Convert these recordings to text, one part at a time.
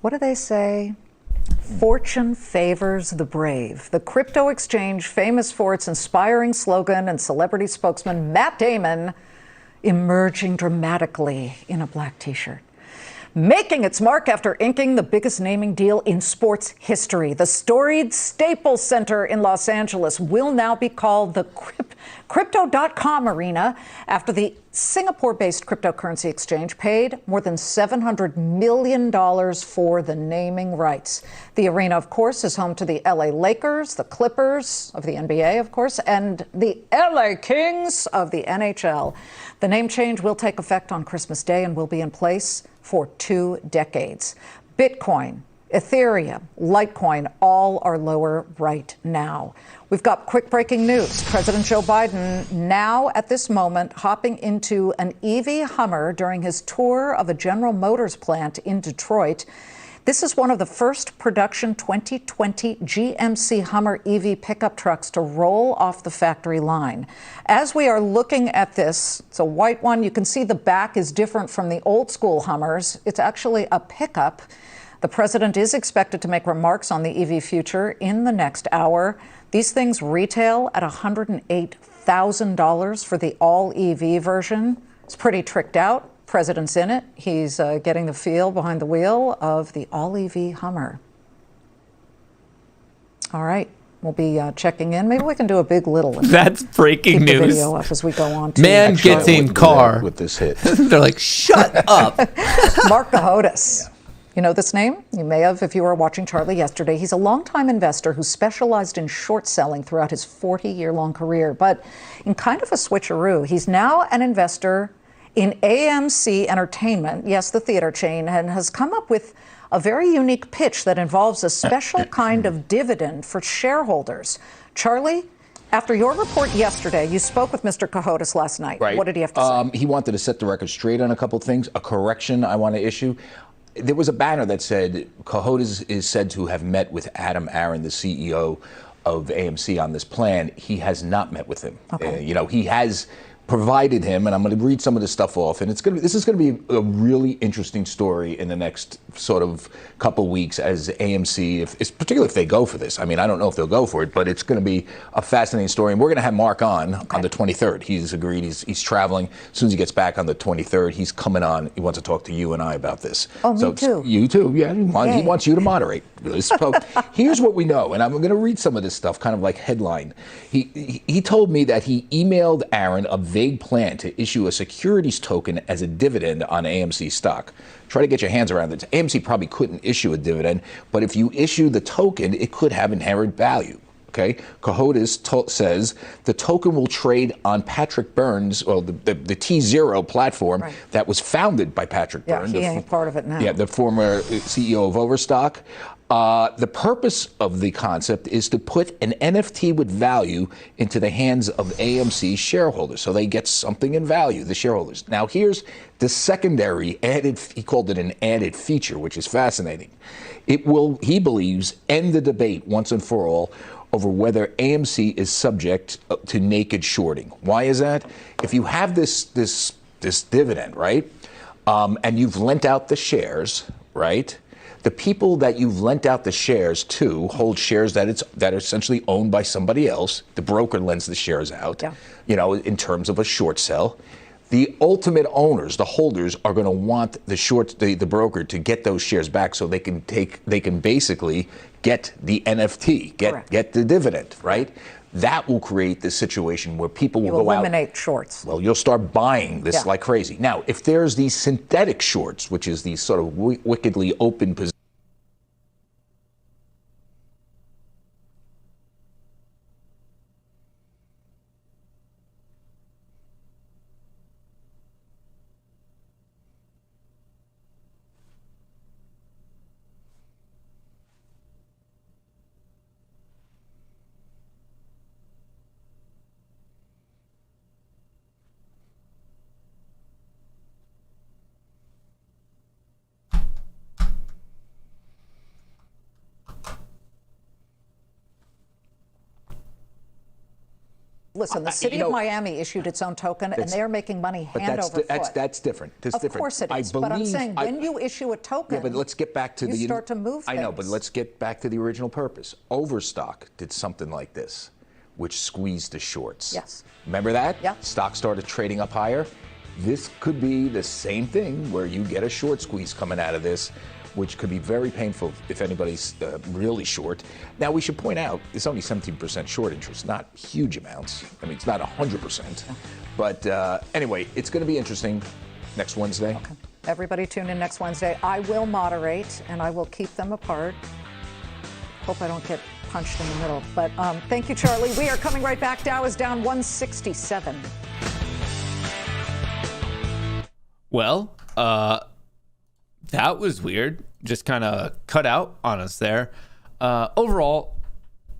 what do they say? Fortune favors the brave. The crypto exchange, famous for its inspiring slogan, and celebrity spokesman Matt Damon emerging dramatically in a black t-shirt, making its mark after inking the biggest naming deal in sports history. The storied Staples Center in Los Angeles will now be called the Crypto.com Arena after the Singapore-based cryptocurrency exchange paid more than $700 million for the naming rights. The arena, of course, is home to the LA Lakers, the Clippers of the NBA, of course, and the LA Kings of the NHL. The name change will take effect on Christmas Day and will be in place for 2 decades. Bitcoin, Ethereum, Litecoin, all are lower right now. We've got quick breaking news. President Joe Biden now at this moment hopping into an EV Hummer during his tour of a General Motors plant in Detroit. This is one of the first production 2020 GMC Hummer EV pickup trucks to roll off the factory line. As we are looking at this, it's a white one. You can see the back is different from the old school Hummers. It's actually a pickup. The president is expected to make remarks on the EV future in the next hour. These things retail at $108,000 for the all EV version. It's pretty tricked out. President's in it. He's getting the feel behind the wheel of the all EV Hummer. All right. We'll be checking in. Maybe we can do a big little. That's breaking keep news. The video up as we go on. Man gets in car with this hit. They're like, shut up. Marc Cohodes. You know this name? You may have if you were watching Charlie yesterday. He's a longtime investor who specialized in short selling throughout his 40-year-long career. But in kind of a switcheroo, he's now an investor in AMC Entertainment, yes, the theater chain, and has come up with a very unique pitch that involves a special kind of dividend for shareholders. Charlie, after your report yesterday, you spoke with Mr. Cohodes last night. Right. What did he have to say? He wanted to set the record straight on a couple of things, a correction I want to issue. There was a banner that said Cohodes is said to have met with Adam Aron, the CEO of AMC, on this plan. He has not met with him. Okay. He has provided him, and I'm going to read some of this stuff off, and this is going to be a really interesting story in the next sort of couple weeks as AMC, particularly if they go for this. I mean, I don't know if they'll go for it, but it's going to be a fascinating story, and we're going to have Mark on the 23rd. He's agreed. He's traveling. As soon as he gets back on the 23rd, he's coming on. He wants to talk to you and I about this. Oh, me too. You too. Yeah, he wants you to moderate. So here's what we know, and I'm going to read some of this stuff, kind of like headline. He told me that he emailed Aron a vague plan to issue a securities token as a dividend on AMC stock. Try to get your hands around it. AMC probably couldn't issue a dividend, but if you issue the token, it could have inherent value. Okay, Cohodes says the token will trade on Patrick Byrne's, well, the T0 platform that was founded by Patrick Byrne. Yeah, he ain't part of it now. Yeah, the former CEO of Overstock. The purpose of the concept is to put an NFT with value into the hands of AMC shareholders, so they get something in value, the shareholders. Now, here's the secondary added, he called it an added feature, which is fascinating. It will, he believes, end the debate once and for all over whether AMC is subject to naked shorting. Why is that? If you have this dividend, right, and you've lent out the shares, right, the people that you've lent out the shares to hold shares that are essentially owned by somebody else. The broker lends the shares out, in terms of a short sell. The ultimate owners, the holders, are going to want the broker to get those shares back so they can basically get the NFT, get the dividend, right? That will create this situation where people will go out. Eliminate shorts. Well, you'll start buying this like crazy. Now, if there's these synthetic shorts, which is these sort of wickedly open positions, listen, the city of Miami issued its own token, and they're making money hand over foot. That's different. That's different. Of course it is. But I'm saying when you issue a token, but let's get back to you start to move things. I know, but let's get back to the original purpose. Overstock did something like this, which squeezed the shorts. Yes. Remember that? Yeah. Stock started trading up higher. This could be the same thing where you get a short squeeze coming out of this, which could be very painful if anybody's really short. Now, we should point out, it's only 17% short interest, not huge amounts. I mean, it's not 100%. But anyway, it's going to be interesting next Wednesday. Okay. Everybody tune in next Wednesday. I will moderate, and I will keep them apart. Hope I don't get punched in the middle. But thank you, Charlie. We are coming right back. Dow is down 167. Well, that was weird. Just kind of cut out on us there. Overall,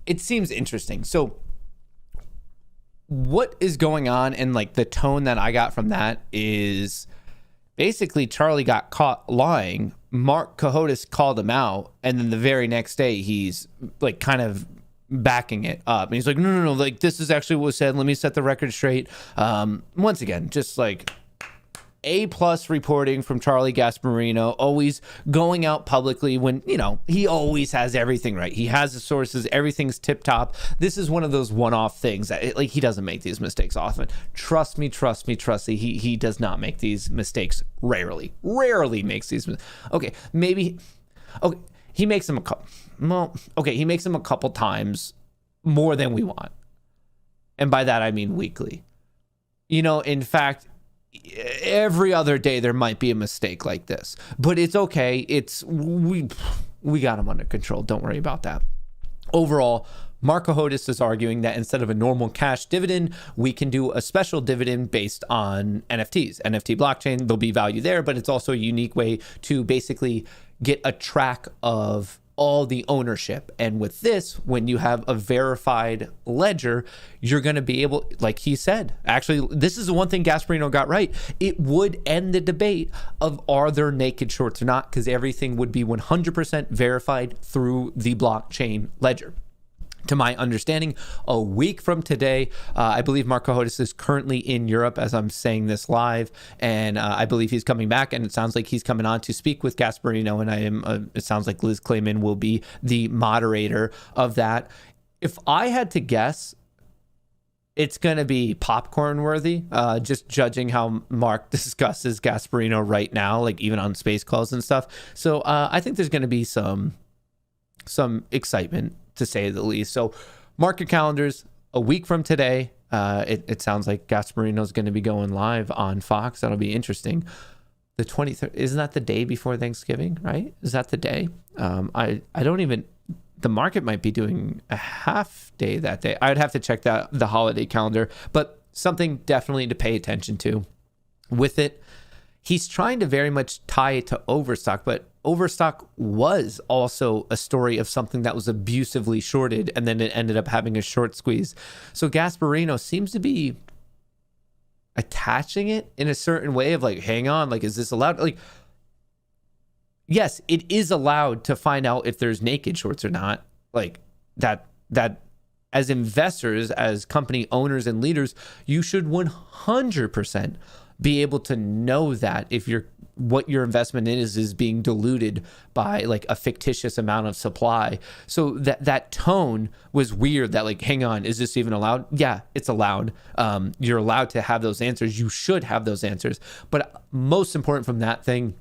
it seems interesting. So what is going on, and like the tone that I got from that is basically Charlie got caught lying. Marc Cohodes called him out, and then the very next day he's like kind of backing it up. And he's like, no, like this is actually what was said. Let me set the record straight. Once again, just like A+ reporting from Charlie Gasparino, always going out publicly when, he always has everything right. He has the sources, everything's tip top. This is one of those one-off things that he doesn't make these mistakes often. Trust me. He does not make these mistakes rarely makes these. He makes them he makes them a couple times more than we want. And by that, I mean weekly. In fact, every other day there might be a mistake like this, but it's okay. We got him under control. Don't worry about that. Overall, Marc Cohodes is arguing that instead of a normal cash dividend, we can do a special dividend based on NFTs. NFT blockchain, there'll be value there, but it's also a unique way to basically get a track of all the ownership. And with this, when you have a verified ledger, you're going to be able, like he said, actually, this is the one thing Gasparino got right. It would end the debate of are there naked shorts or not, because everything would be 100% verified through the blockchain ledger. To my understanding, a week from today, I believe Marc Cohodes is currently in Europe as I'm saying this live, and I believe he's coming back, and it sounds like he's coming on to speak with Gasparino, and it sounds like Liz Clayman will be the moderator of that. If I had to guess, it's going to be popcorn worthy, just judging how Mark discusses Gasparino right now, like even on Space Calls and stuff. So I think there's going to be some excitement, to say the least. So mark your calendars. A week from today, it sounds like Gasparino's going to be going live on Fox. That'll be interesting. The 23rd, isn't that the day before Thanksgiving, right? Is that the day? I don't even, the market might be doing a half day that day. I'd have to check the holiday calendar, but something definitely to pay attention to. With it, he's trying to very much tie it to Overstock, but Overstock was also a story of something that was abusively shorted, and then it ended up having a short squeeze. So Gasparino seems to be attaching it in a certain way of like, hang on, like, is this allowed? Like, yes, it is allowed to find out if there's naked shorts or not. Like that as investors, as company owners and leaders, you should 100% be able to know that if what your investment in is being diluted by like a fictitious amount of supply. So that tone was weird, that like, hang on, is this even allowed? Yeah, it's allowed. You're allowed to have those answers. You should have those answers. But most important from that thing,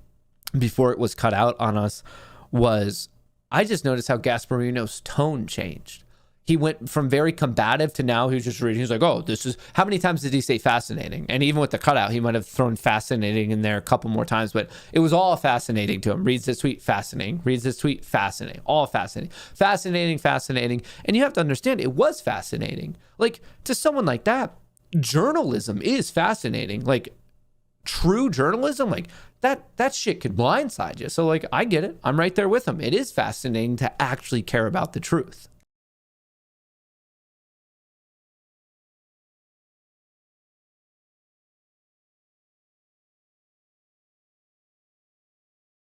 before it was cut out on us, was I just noticed how Gasparino's tone changed. He went from very combative to now he's just reading. He's like, oh, this is, how many times did he say fascinating? And even with the cutout, he might have thrown fascinating in there a couple more times, but it was all fascinating to him. Reads this tweet, fascinating. Reads this tweet, fascinating. All fascinating. Fascinating. And you have to understand, it was fascinating. Like, to someone like that, journalism is fascinating. Like, true journalism, like that shit could blindside you. So like, I get it. I'm right there with him. It is fascinating to actually care about the truth.